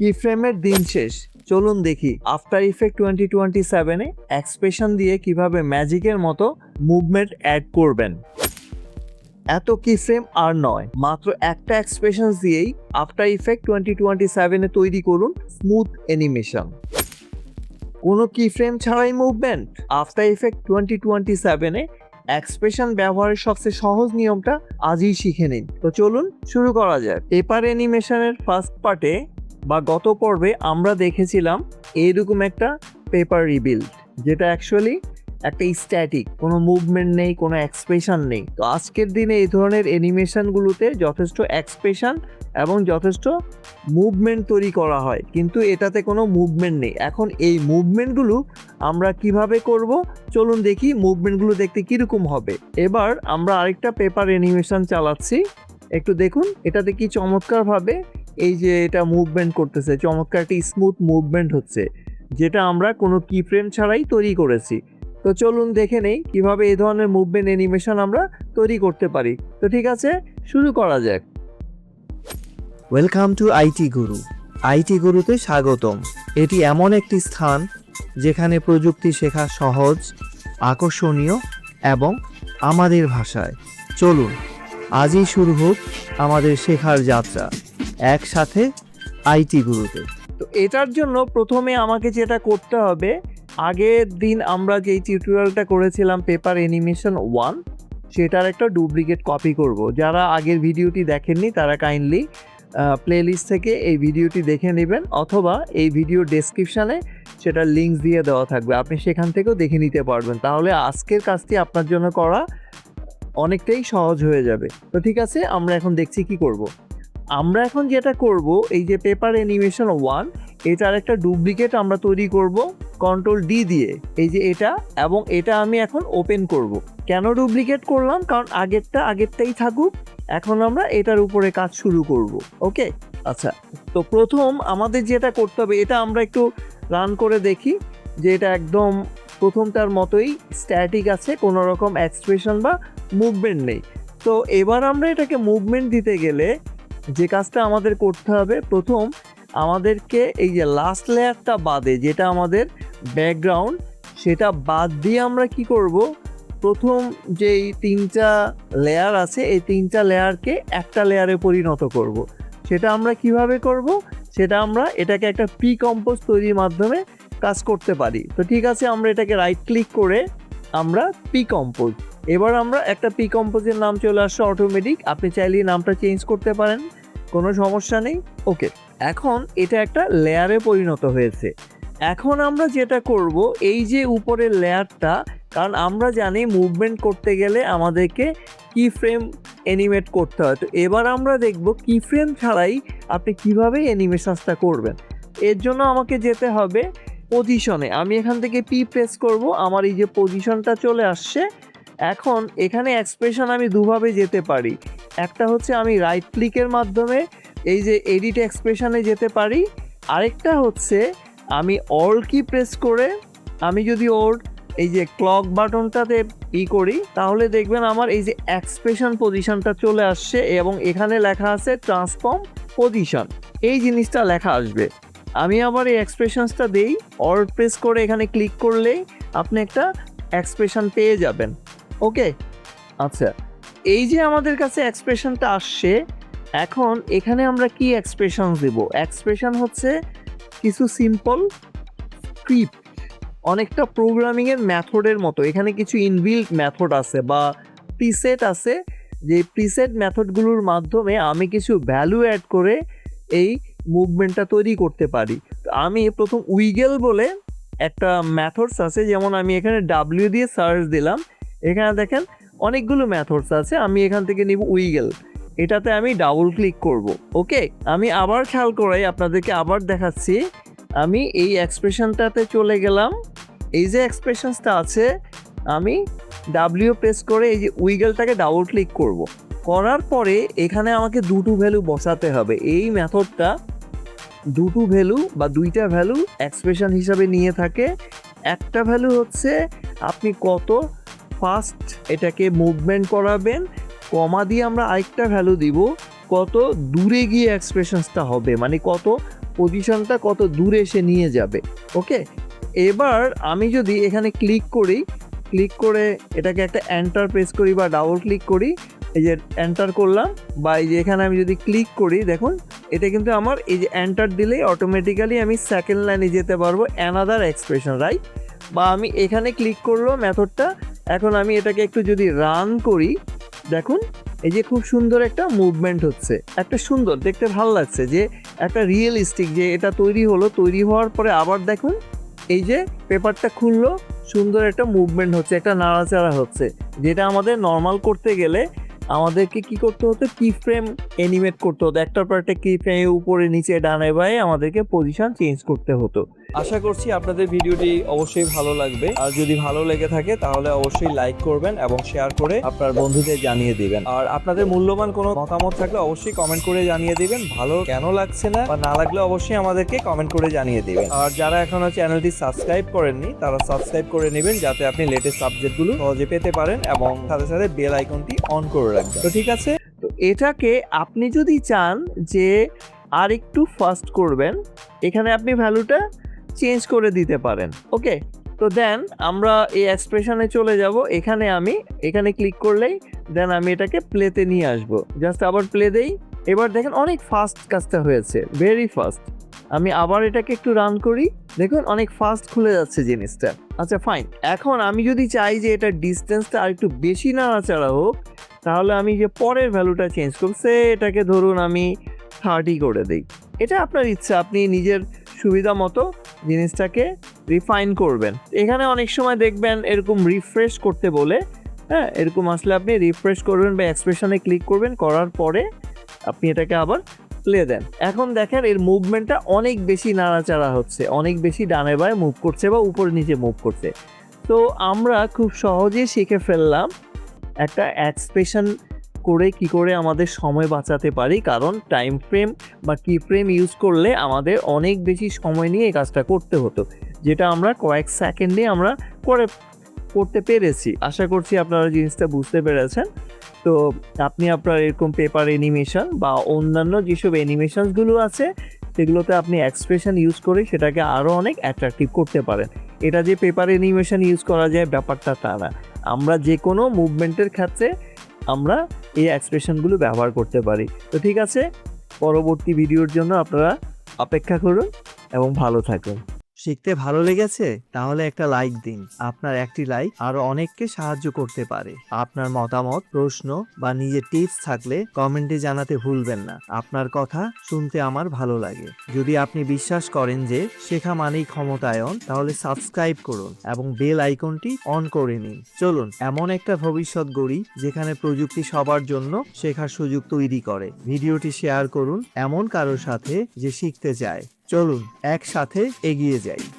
কি ফ্রেমের দিন শেষ। চলুন দেখি আফটার ইফেক্ট 2027-এ এক্সপ্রেশন দিয়ে কিভাবে ম্যাজিকের মতো মুভমেন্ট অ্যাড করবেন। এত কি ফ্রেম আর নয়, মাত্র একটা এক্সপ্রেশন দিয়েই আফটার ইফেক্ট 2027-এ তৈরি করুন স্মুথ অ্যানিমেশন। কোনো কি ফ্রেম ছাড়াই মুভমেন্ট। আফটার ইফেক্ট 2027-এ এক্সপ্রেশন ব্যবহারের সবচেয়ে সহজ নিয়মটা আজই শিখে নিন। তো চলুন শুরু করা যাক। পেপার অ্যানিমেশনের ফার্স্ট পার্টে বা গত পর্বে আমরা দেখেছিলাম এইরকম একটা পেপার রিবিল্ড, যেটা অ্যাকচুয়ালি একটা স্ট্যাটিক, কোনো মুভমেন্ট নেই, কোনো এক্সপ্রেশন নেই। তো আজকের দিনে এই ধরনের অ্যানিমেশনগুলোতে যথেষ্ট এক্সপ্রেশন এবং যথেষ্ট মুভমেন্ট তৈরি করা হয়, কিন্তু এটাতে কোনো মুভমেন্ট নেই। এখন এই মুভমেন্টগুলো আমরা কিভাবে করব, চলুন দেখি মুভমেন্টগুলো দেখতে কীরকম হবে। এবার আমরা আরেকটা পেপার অ্যানিমেশন চালাচ্ছি, একটু দেখুন এটাতে কি চমৎকারভাবে এই যে এটা মুভমেন্ট করতেছে, চমৎকার একটি স্মুথ মুভমেন্ট হচ্ছে, যেটা আমরা কোনো কি ফ্রেম ছাড়াই তৈরি করেছি। তো চলুন দেখে নেই কিভাবে এই ধরনের মুভমেন্ট অ্যানিমেশন আমরা তৈরি করতে পারি। তো ঠিক আছে, শুরু করা যাক। Welcome to IT Guru. IT গুরুতে স্বাগতম। এটি এমন একটি স্থান যেখানে প্রযুক্তি শেখা সহজ, আকর্ষণীয় এবং আমাদের ভাষায়। চলুন আজই শুরু হোক আমাদের শেখার যাত্রা, একসাথে আইটি গুরুতে। তো এটার জন্য প্রথমে আমাকে যেটা করতে হবে, আগের দিন আমরা যেই টিউটোরিয়ালটা করেছিলাম পেপার অ্যানিমেশন 1, সেটার একটা ডুপ্লিকেট কপি করব। যারা আগের ভিডিওটি দেখেননি তারা কাইন্ডলি প্লেলিস্ট থেকে এই ভিডিওটি দেখে নেবেন, অথবা এই ভিডিও ডেসক্রিপশানে সেটার লিঙ্ক দিয়ে দেওয়া থাকবে, আপনি সেখান থেকেও দেখে নিতে পারবেন। তাহলে আজকের কাজটি আপনার জন্য করা অনেকটাই সহজ হয়ে যাবে। তো ঠিক আছে, আমরা এখন দেখছি কি করব। আমরা এখন যেটা করব, এই যে পেপার অ্যানিমেশন 1, এটার একটা ডুপ্লিকেট আমরা তৈরি করব Ctrl+D দিয়ে, এই যে এটা, এবং এটা আমি এখন ওপেন করব। কেন ডুপ্লিকেট করলাম, কারণ আগেরটাই থাকুক, এখন আমরা এটার উপরে কাজ শুরু করব। ওকে, আচ্ছা। তো প্রথম আমাদের যেটা করতে হবে, এটা আমরা একটু রান করে দেখি যে এটা একদম প্রথমটার মতোই স্ট্যাটিক আছে, কোনো রকম এক্সপ্রেশন বা মুভমেন্ট নেই। তো এবার আমরা এটাকে মুভমেন্ট দিতে গেলে যে কাজটা আমাদের করতে হবে, প্রথম আমাদেরকে এই যে লাস্ট লেয়ারটা বাদে, যেটা আমাদের ব্যাকগ্রাউন্ড, সেটা বাদ দিয়ে আমরা কি করব, প্রথম যেই 3টা লেয়ার আছে এই 3টা লেয়ারকে একটা লেয়ারে পরিণত করব। সেটা আমরা কিভাবে করব, সেটা আমরা এটাকে একটা প্রি কম্পোজ তৈরির মাধ্যমে কাজ করতে পারি। তো ঠিক আছে, আমরা এটাকে রাইট ক্লিক করে আমরা প্রি কম্পোজ, এবার আমরা একটা প্রি কম্পোজের নাম চলে আসছে অটোমেটিক, আপনি চাইলে নামটা চেঞ্জ করতে পারেন, কোনো সমস্যা নেই। ওকে, এখন এটা একটা লেয়ারে পরিণত হয়েছে। এখন আমরা যেটা করব, এই যে উপরের লেয়ারটা, কারণ আমরা জানি মুভমেন্ট করতে গেলে আমাদেরকে কি ফ্রেম অ্যানিমেট করতে হয়। তো এবার আমরা দেখব কি ফ্রেম ছাড়াই আপনি কিভাবে অ্যানিমেশনটা করবেন। এর জন্য আমাকে যেতে হবে পজিশনে। আমি এখান থেকে পি প্রেস করব, আমার এই যে পজিশনটা চলে আসছে। এখন এখানে এক্সপ্রেশন আমি দুভাবে যেতে পারি, একটা হচ্ছে আমি রাইট ক্লিকের মাধ্যমে এই যে এডিট এক্সপ্রেশনে যেতে পারি, আরেকটা হচ্ছে আমি অল কি প্রেস করে, আমি যদি এই যে ক্লক বাটনটাতে করি, তাহলে দেখবেন আমার এই যে এক্সপ্রেশন পজিশনটা চলে আসছে, এবং এখানে লেখা আছে ট্রান্সফর্ম পজিশন, এই জিনিসটা লেখা আসবে। আমি আবার এই এক্সপ্রেশনসটা দেই, অল্ট প্রেস করে এখানে ক্লিক করলেই আপনি একটা এক্সপ্রেশন পেয়ে যাবেন। ওকে, আচ্ছা, এই যে আমাদের কাছে এক্সপ্রেশনটা আসছে, এখন এখানে আমরা কি এক্সপ্রেশন দেব, এক্সপ্রেশন হচ্ছে কিছু সিম্পল স্ক্রিপ্ট, অনেকটা প্রোগ্রামিংয়ের মেথডের মতো। এখানে কিছু ইনবিল্ট মেথড আছে বা প্রিসেট আছে, যে প্রিসেট মেথডগুলোর মাধ্যমে আমি কিছু ভ্যালু অ্যাড করে এই মুভমেন্টটা তৈরি করতে পারি। তো আমি প্রথম উইগেল বলে একটা মেথডস আছে, যেমন আমি এখানে ডাব্লিউ দিয়ে সার্চ দিলাম, এখানে দেখেন অনেকগুলো মেথডস আছে, আমি এখান থেকে নিব উইগেল, এটাতে আমি ডাবল ক্লিক করব। ওকে, আমি আবার খেয়াল করাই আপনাদেরকে, আবার দেখাচ্ছি। আমি এই এক্সপ্রেশনটাতে চলে গেলাম, এই যে এক্সপ্রেশনসটা আছে, আমি ডাব্লিউ প্রেস করে এই যে উইগেলটাকে ডাবল ক্লিক করব। করার পরে এখানে আমাকে দুটো ভ্যালু বসাতে হবে। এই মেথডটা দুটো ভ্যালু বা দুইটা ভ্যালু এক্সপ্রেশন হিসাবে নিয়ে থাকে। একটা ভ্যালু হচ্ছে আপনি কত ফাস্ট এটাকে মুভমেন্ট করাবেন, কমা দিয়ে আমরা আরেকটা ভ্যালু দিব কত দূরে গিয়ে এক্সপ্রেশনসটা হবে, মানে কত পজিশনটা কত দূরে সে নিয়ে যাবে। ওকে, এবার আমি যদি এখানে ক্লিক করে এটাকে একটা এন্টার প্রেস করি বা ডাবল ক্লিক করি, এই যে এন্টার করলাম বা এই যে এখানে আমি যদি ক্লিক করি, দেখুন এটা কিন্তু আমার এই যে এন্টার দিলেই অটোমেটিক্যালি আমি সেকেন্ড লাইনে যেতে পারবো, অ্যানাদার এক্সপ্রেশন, রাইট? বা আমি এখানে ক্লিক করলো মেথডটা, এখন আমি এটাকে একটু যদি রান করি, দেখুন এই যে খুব সুন্দর একটা মুভমেন্ট হচ্ছে, একটা সুন্দর দেখতে ভালো লাগছে, যে একটা রিয়েলিস্টিক যে এটা তৈরি হলো, তৈরি হওয়ার পরে আবার দেখুন এই যে পেপারটা খুললো, সুন্দর একটা মুভমেন্ট হচ্ছে, একটা নাড়াচাড়া হচ্ছে, যেটা আমাদের নর্মাল করতে গেলে আমাদেরকে কি করতে হতো, কি ফ্রেম অ্যানিমেট করতে হতো, একটার পর একটা কি ফ্রেম উপরে নিচে ডানে বাঁয়ে আমাদেরকে পজিশন চেঞ্জ করতে হতো। আশা করছি আপনাদের ভিডিওটি অবশ্যই ভালো লাগবে, আর যদি ভালো লেগে থাকে তাহলে অবশ্যই লাইক করবেন এবং শেয়ার করে আপনার বন্ধুদের জানিয়ে দিবেন। আর আপনাদের মূল্যবান কোনো মতামত থাকলে অবশ্যই কমেন্ট করে জানিয়ে দিবেন, ভালো কেন লাগছে না বা না লাগলে অবশ্যই আমাদেরকে কমেন্ট করে জানিয়ে দিবেন। আর যারা এখনো চ্যানেলটি সাবস্ক্রাইব করেননি তারা সাবস্ক্রাইব করে নেবেন, যাতে আপনি লেটেস্ট সাবজেক্টগুলো সহজে পেতে পারেন এবং সাথে সাথে বেল আইকনটি অন করে রাখবেন। তো ঠিক আছে, তো এটাকে আপনি যদি চান যে আর একটু ফাস্ট করবেন, এখানে আপনি ভ্যালুটা চেঞ্জ করে দিতে পারেন। ওকে, তো দেন আমরা এই এক্সপ্রেশনে চলে যাব, এখানে ক্লিক করলেই দেন আমি এটাকে প্লেতে নিয়ে আসব, জাস্ট আবার প্লে দেই। এবার দেখেন অনেক ফাস্ট কাজটা হয়েছে, ভেরি ফাস্ট। আমি আবার এটাকে একটু রান করি, দেখুন অনেক ফাস্ট খুলে যাচ্ছে জিনিসটা। আচ্ছা ফাইন, এখন আমি যদি চাই যে এটা ডিস্টেন্সটা আর একটু বেশি নাড়াচাড়া হোক, তাহলে আমি যে পরের ভ্যালুটা চেঞ্জ করছে, এটাকে ধরুন আমি 30 করে দিই। এটা আপনার ইচ্ছা, আপনি নিজের সুবিধা মতো জিনিসটাকে রিফাইন করবেন। এখানে অনেক সময় দেখবেন এরকম রিফ্রেশ করতে বলে, হ্যাঁ, এরকম আসলে আপনি রিফ্রেশ করবেন বা এক্সপ্রেশনে ক্লিক করবেন, করার পরে আপনি এটাকে আবার প্লে দেন। এখন দেখেন এর মুভমেন্টটা অনেক বেশি নাড়াচাড়া হচ্ছে, অনেক বেশি ডানে বাঁয়ে মুভ করছে বা উপরে নিচে মুভ করছে। তো আমরা খুব সহজেই শিখে ফেললাম একটা এক্সপ্রেশন করে কি করে আমাদের সময় বাঁচাতে পারি, কারণ টাইম ফ্রেম বা কি ফ্রেম ইউজ করলে আমাদের অনেক বেশি সময় নিয়ে এই কাজটা করতে হতো, যেটা আমরা কয়েক সেকেন্ডে আমরা করতে পেরেছি। আশা করছি আপনারা জিনিসটা বুঝতে পেরেছেন। তো আপনি আপনার এরকম পেপার অ্যানিমেশন বা অন্যান্য যেসব অ্যানিমেশনসগুলো আছে সেগুলোতে আপনি এক্সপ্রেশন ইউজ করে সেটাকে আরও অনেক অ্যাট্রাকটিভ করতে পারেন। এটা যে পেপার অ্যানিমেশন ইউজ করা যায় ব্যাপারটা তা না, আমরা যে কোনো মুভমেন্টের ক্ষেত্রে আমরা এই এক্সপ্রেশনগুলো ব্যবহার করতে পারি। তো ঠিক আছে, পরবর্তী ভিডিওর জন্য আপনারা অপেক্ষা করুন এবং ভালো থাকুন। শিখতে ভালো লেগেছে? তাহলে একটা লাইক দিন। আপনার একটি লাইক আরো অনেককে সাহায্য করতে পারে। আপনার মতামত, প্রশ্ন বা নিজের টিপস থাকলে কমেন্টে জানাতে ভুলবেন না। আপনার কথা শুনতে আমার ভালো লাগে। যদি আপনি বিশ্বাস করেন যে শেখা মানেই ক্ষমতায়ন, তাহলে সাবস্ক্রাইব করুন এবং বেল আইকনটি অন করে নিন। চলুন এমন একটা ভবিষ্যৎ গড়ি যেখানে প্রযুক্তি সবার জন্য শেখার সুযোগ তৈরি করে। ভিডিওটি শেয়ার করুন এমন কারোর সাথে যে শিখতে চায়। চলুন একসাথে এগিয়ে যাই।